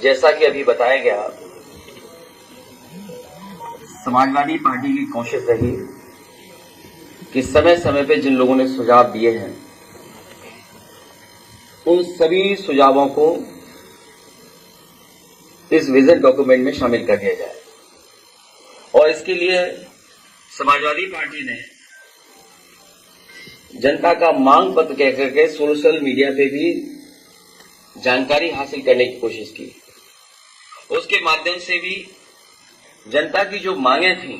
जैसा कि अभी बताया गया, समाजवादी पार्टी की कोशिश रही कि समय समय पे जिन लोगों ने सुझाव दिए हैं उन सभी सुझावों को इस विजन डॉक्यूमेंट में शामिल कर दिया जाए। और इसके लिए समाजवादी पार्टी ने जनता का मांग पत्र कह करके सोशल मीडिया पे भी जानकारी हासिल करने की कोशिश की। उसके माध्यम से भी जनता की जो मांगे थी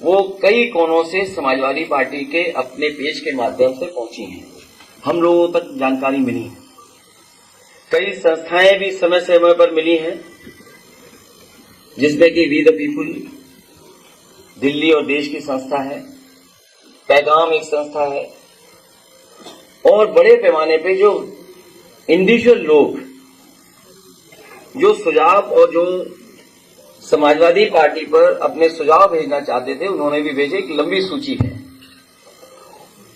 वो कई कोनों से समाजवादी पार्टी के अपने पेज के माध्यम से पहुंची हैं, हम लोगों तक जानकारी मिली है। कई संस्थाएं भी समय समय पर मिली हैं, जिसमें कि वी द पीपुल दिल्ली और देश की संस्था है, पैगाम एक संस्था है, और बड़े पैमाने पे जो इंडिविजुअल लोग जो सुझाव और जो समाजवादी पार्टी पर अपने सुझाव भेजना चाहते थे उन्होंने भी भेजे। एक लंबी सूची है,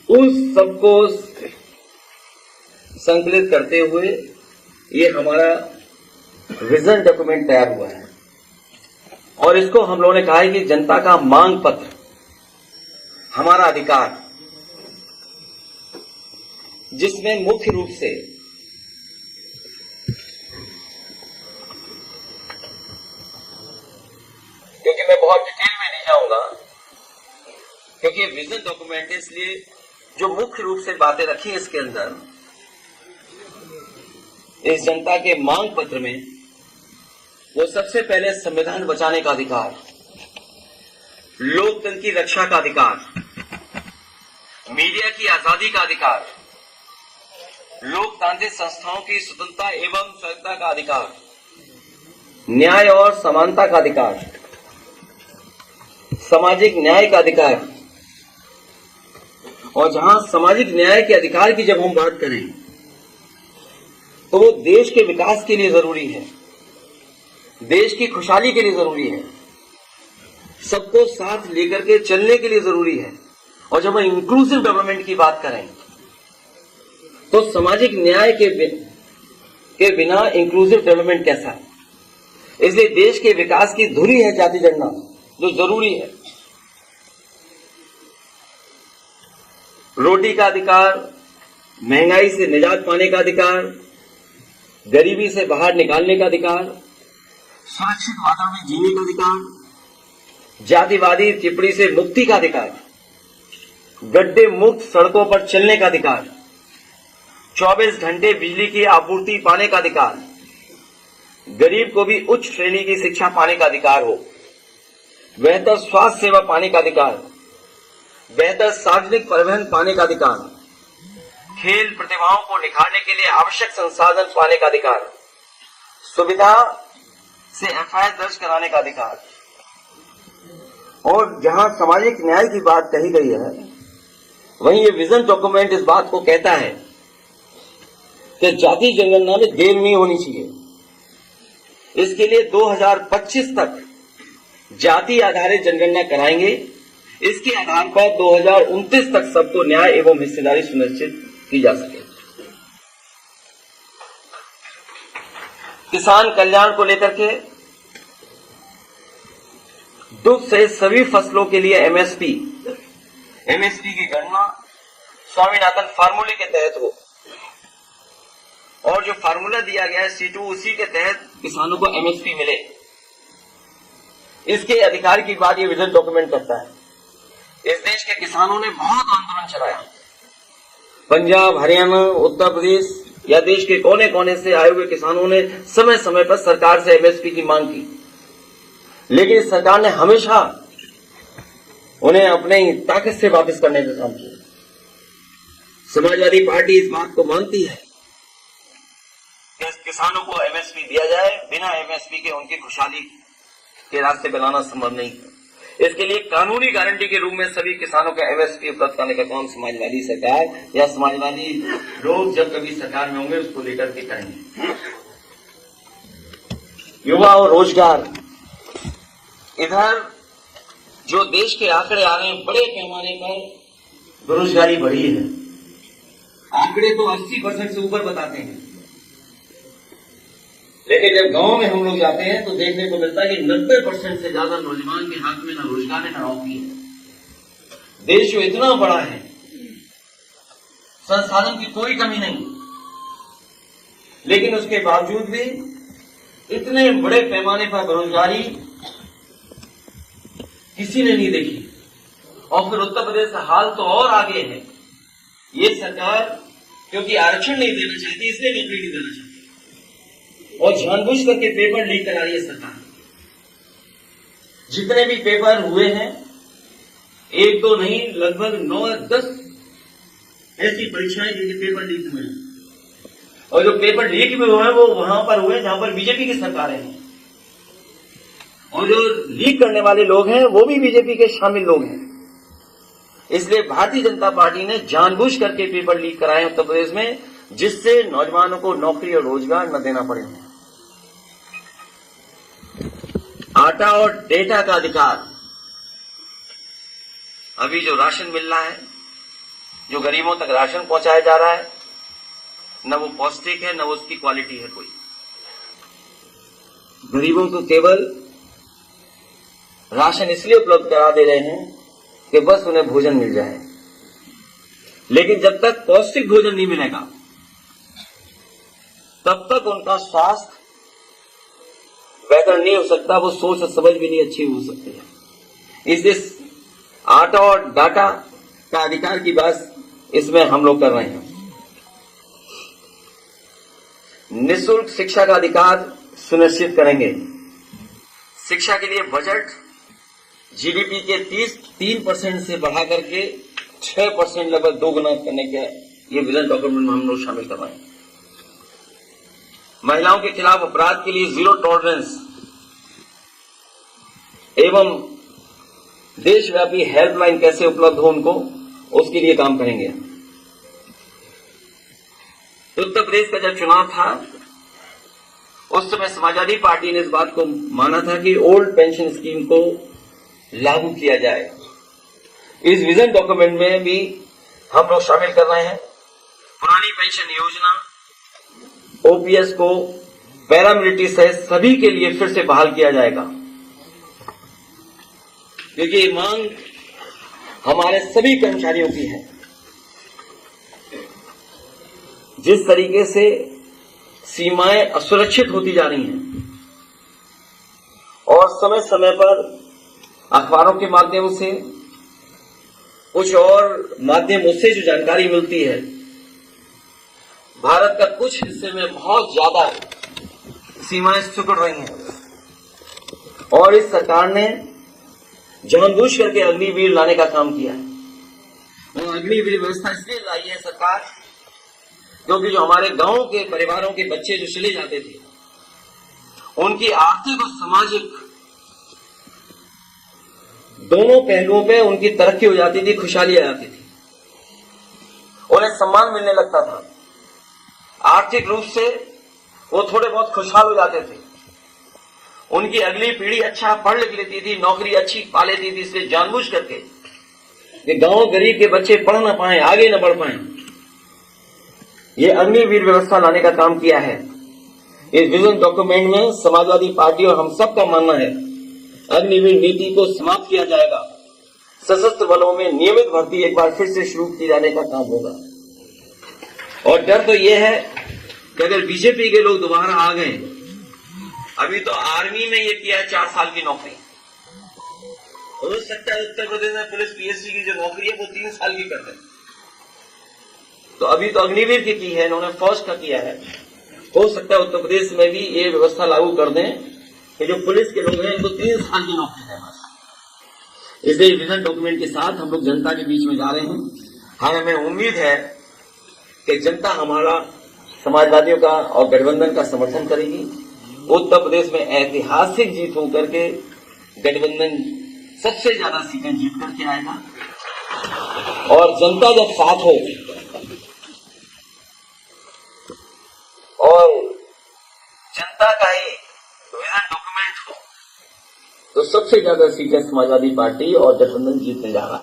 उन सबको संकलित करते हुए ये हमारा विजन डॉक्यूमेंट तैयार हुआ है। और इसको हम लोगों ने कहा है कि जनता का मांग पत्र हमारा अधिकार, जिसमें मुख्य रूप से क्योंकि मैं बहुत डिटेल में नहीं जाऊंगा क्योंकि ये विजन डॉक्यूमेंट है, इसलिए जो मुख्य रूप से बातें रखी है इसके अंदर, इस जनता के मांग पत्र में वो सबसे पहले संविधान बचाने का अधिकार, लोकतंत्र की रक्षा का अधिकार, मीडिया की आजादी का अधिकार, लोकतांत्रिक संस्थाओं की स्वतंत्रता एवं स्वायत्तता का अधिकार, न्याय और समानता का अधिकार, सामाजिक न्याय का अधिकार। और जहां सामाजिक न्याय के अधिकार की जब हम बात करें तो वो देश के विकास के लिए जरूरी है, देश की खुशहाली के लिए जरूरी है, सबको साथ लेकर के चलने के लिए जरूरी है। और जब हम इंक्लूसिव डेवलपमेंट की बात करें तो सामाजिक न्याय के बिना इंक्लूसिव डेवलपमेंट कैसा है। इसलिए देश के विकास की धुरी है जाति जनगणना, जो जरूरी है। रोटी का अधिकार, महंगाई से निजात पाने का अधिकार, गरीबी से बाहर निकालने का अधिकार, सुरक्षित वातावरण में जीने का अधिकार, जातिवादी टिप्पणी से मुक्ति का अधिकार, गड्ढे मुक्त सड़कों पर चलने का अधिकार, 24 घंटे बिजली की आपूर्ति पाने का अधिकार, गरीब को भी उच्च श्रेणी की शिक्षा पाने का अधिकार हो, बेहतर स्वास्थ्य सेवा पाने का अधिकार, बेहतर सार्वजनिक परिवहन पाने का अधिकार, खेल प्रतिभाओं को निखारने के लिए आवश्यक संसाधन पाने का अधिकार, सुविधा से एफआईआर दर्ज कराने का अधिकार। और जहां सामाजिक न्याय की बात कही गई है, वहीं ये विजन डॉक्यूमेंट इस बात को कहता है कि जाति जनगणना में देर नहीं होनी चाहिए। इसके लिए 2025 तक जाति आधारित जनगणना कराएंगे। इसके आधार पर 2029 तक सबको न्याय एवं हिस्सेदारी सुनिश्चित की जा सके। किसान कल्याण को लेकर के दुग्ध सहित सभी फसलों के लिए एमएसपी की गणना स्वामीनाथन फार्मूले के तहत हो, और जो फार्मूला दिया गया है C2 उसी के तहत किसानों को एमएसपी मिले। इसके अधिकार की बात ये विजन डॉक्यूमेंट करता है। इस देश के किसानों ने बहुत आंदोलन चलाया, पंजाब, हरियाणा, उत्तर प्रदेश या देश के कोने कोने से आए हुए किसानों ने समय समय पर सरकार से एमएसपी की मांग की, लेकिन सरकार ने हमेशा उन्हें अपनी ताकत से वापस करने का काम किया। समाजवादी पार्टी इस बात को मानती है कि किसानों को एमएसपी दिया जाए, बिना एमएसपी के उनकी खुशहाली के रास्ते बनाना संभव नहीं है। इसके लिए कानूनी गारंटी के रूप में सभी किसानों का एमएसपी उपलब्ध कराने का काम समाजवादी सरकार या समाजवादी लोग जब कभी सरकार में होंगे उसको लेकर के करेंगे। युवा और रोजगार, इधर जो देश के आंकड़े आ रहे हैं, बड़े पैमाने पर बेरोजगारी बढ़ी है। आंकड़े तो 80% से ऊपर बताते हैं, लेकिन जब गांव में हम लोग जाते हैं तो देखने को मिलता है कि 90% से ज्यादा नौजवान के हाथ में न रोजगार है न नौकरी है। देश जो इतना बड़ा है, संसाधन की कोई कमी नहीं, लेकिन उसके बावजूद भी इतने बड़े पैमाने पर बेरोजगारी किसी ने नहीं देखी। और फिर उत्तर प्रदेश का हाल तो और आगे है। ये सरकार क्योंकि आरक्षण नहीं देना चाहती इसलिए नौकरी नहीं देना चाहती और जानबूझ करके पेपर लीक करा रही है सरकार। जितने भी पेपर हुए हैं, एक दो नहीं, लगभग 9-10 ऐसी परीक्षाएं जिनके पेपर लीक हुए हैं। और जो पेपर लीक भी हुए हैं वो वहां पर हुए जहां पर बीजेपी की सरकारें हैं, और जो लीक करने वाले लोग हैं वो भी बीजेपी के शामिल लोग हैं। इसलिए भारतीय जनता पार्टी ने जानबूझ करके पेपर लीक कराए उत्तर प्रदेश में, जिससे नौजवानों को नौकरी और रोजगार न देना पड़े। आटा और डेटा का अधिकार, अभी जो राशन मिल रहा है, जो गरीबों तक राशन पहुंचाया जा रहा है, न वो पौष्टिक है न उसकी क्वालिटी है कोई। गरीबों को केवल राशन इसलिए उपलब्ध करा दे रहे हैं कि बस उन्हें भोजन मिल जाए, लेकिन जब तक पौष्टिक भोजन नहीं मिलेगा तब तक उनका स्वास्थ्य बेहतर नहीं हो सकता, वो सोच और समझ भी नहीं अच्छी हो सकती है। इसलिए आटा और डाटा का अधिकार की बात इसमें हम लोग कर रहे हैं। निःशुल्क शिक्षा का अधिकार सुनिश्चित करेंगे। शिक्षा के लिए बजट जीडीपी के 3% से बढ़ा करके 6% लगभग 2 गुना करने का ये विजन डॉक्यूमेंट में हम लोग शामिल कर रहे हैं। महिलाओं के खिलाफ अपराध के लिए 0 टॉलरेंस एवं देशव्यापी हेल्पलाइन कैसे उपलब्ध हो उनको, उसके लिए काम करेंगे। उत्तर प्रदेश का जब चुनाव था उस समय समाजवादी पार्टी ने इस बात को माना था कि ओल्ड पेंशन स्कीम को लागू किया जाए। इस विजन डॉक्यूमेंट में भी हम लोग शामिल कर रहे हैं। पुरानी पेंशन योजना, ओपीएस को पैरामिलिट्री सहित सभी के लिए फिर से बहाल किया जाएगा, क्योंकि ये मांग हमारे सभी कर्मचारियों की है। जिस तरीके से सीमाएं असुरक्षित होती जा रही हैं और समय समय पर अखबारों के माध्यम से कुछ और माध्यमों से जो जानकारी मिलती है, भारत का कुछ हिस्से में बहुत ज्यादा सीमाएं सिकुड़ रही हैं और इस सरकार ने जानबूझ करके अग्निवीर लाने का काम किया है। और अग्निवीर व्यवस्था इसलिए लाई है सरकार क्योंकि जो हमारे गांव के परिवारों के बच्चे जो चले जाते थे, उनकी आर्थिक और सामाजिक दोनों पहलुओं पे उनकी तरक्की हो जाती थी, खुशहाली आ जाती थी, उन्हें सम्मान मिलने लगता था। आर्थिक रूप से वो थोड़े बहुत खुशहाल हो जाते थे, उनकी अगली पीढ़ी अच्छा पढ़ लिख लेती थी, नौकरी अच्छी पा लेती थी। इसलिए जानबूझ करके गांव गरीब के बच्चे पढ़ ना पाए, आगे न बढ़ पाए, ये अग्निवीर व्यवस्था लाने का काम किया है। इस विजन डॉक्यूमेंट में समाजवादी पार्टी और हम सब का मानना है अग्निवीर नीति को समाप्त किया जाएगा। सशस्त्र बलों में नियमित भर्ती एक बार फिर से शुरू की जाने का काम होगा। और डर तो यह है कि अगर बीजेपी के लोग दोबारा आ गए, अभी तो आर्मी में ये किया है 4 साल की नौकरी, हो सकता है उत्तर प्रदेश में पुलिस पीएससी की जो नौकरी है वो 3 साल की कर दें। तो अभी तो अग्निवीर की है, इन्होंने फौज का किया है। हो सकता है उत्तर प्रदेश में भी ये व्यवस्था लागू कर दें कि जो पुलिस के लोग हैं इनको 3 साल की नौकरी है बस। इसलिए विजन डॉक्यूमेंट के साथ हम लोग जनता के बीच में जा रहे हैं। हाँ, हमें उम्मीद है कि जनता हमारा समाजवादियों का और गठबंधन का समर्थन करेगी। उत्तर प्रदेश में ऐतिहासिक जीत होकर के गठबंधन सबसे ज्यादा सीटें जीत करके आएगा और जनता जब साथ हो और जनता का ही विजन डॉक्यूमेंट हो तो सबसे ज्यादा सीटें समाजवादी पार्टी और गठबंधन जीतने जा रहा है।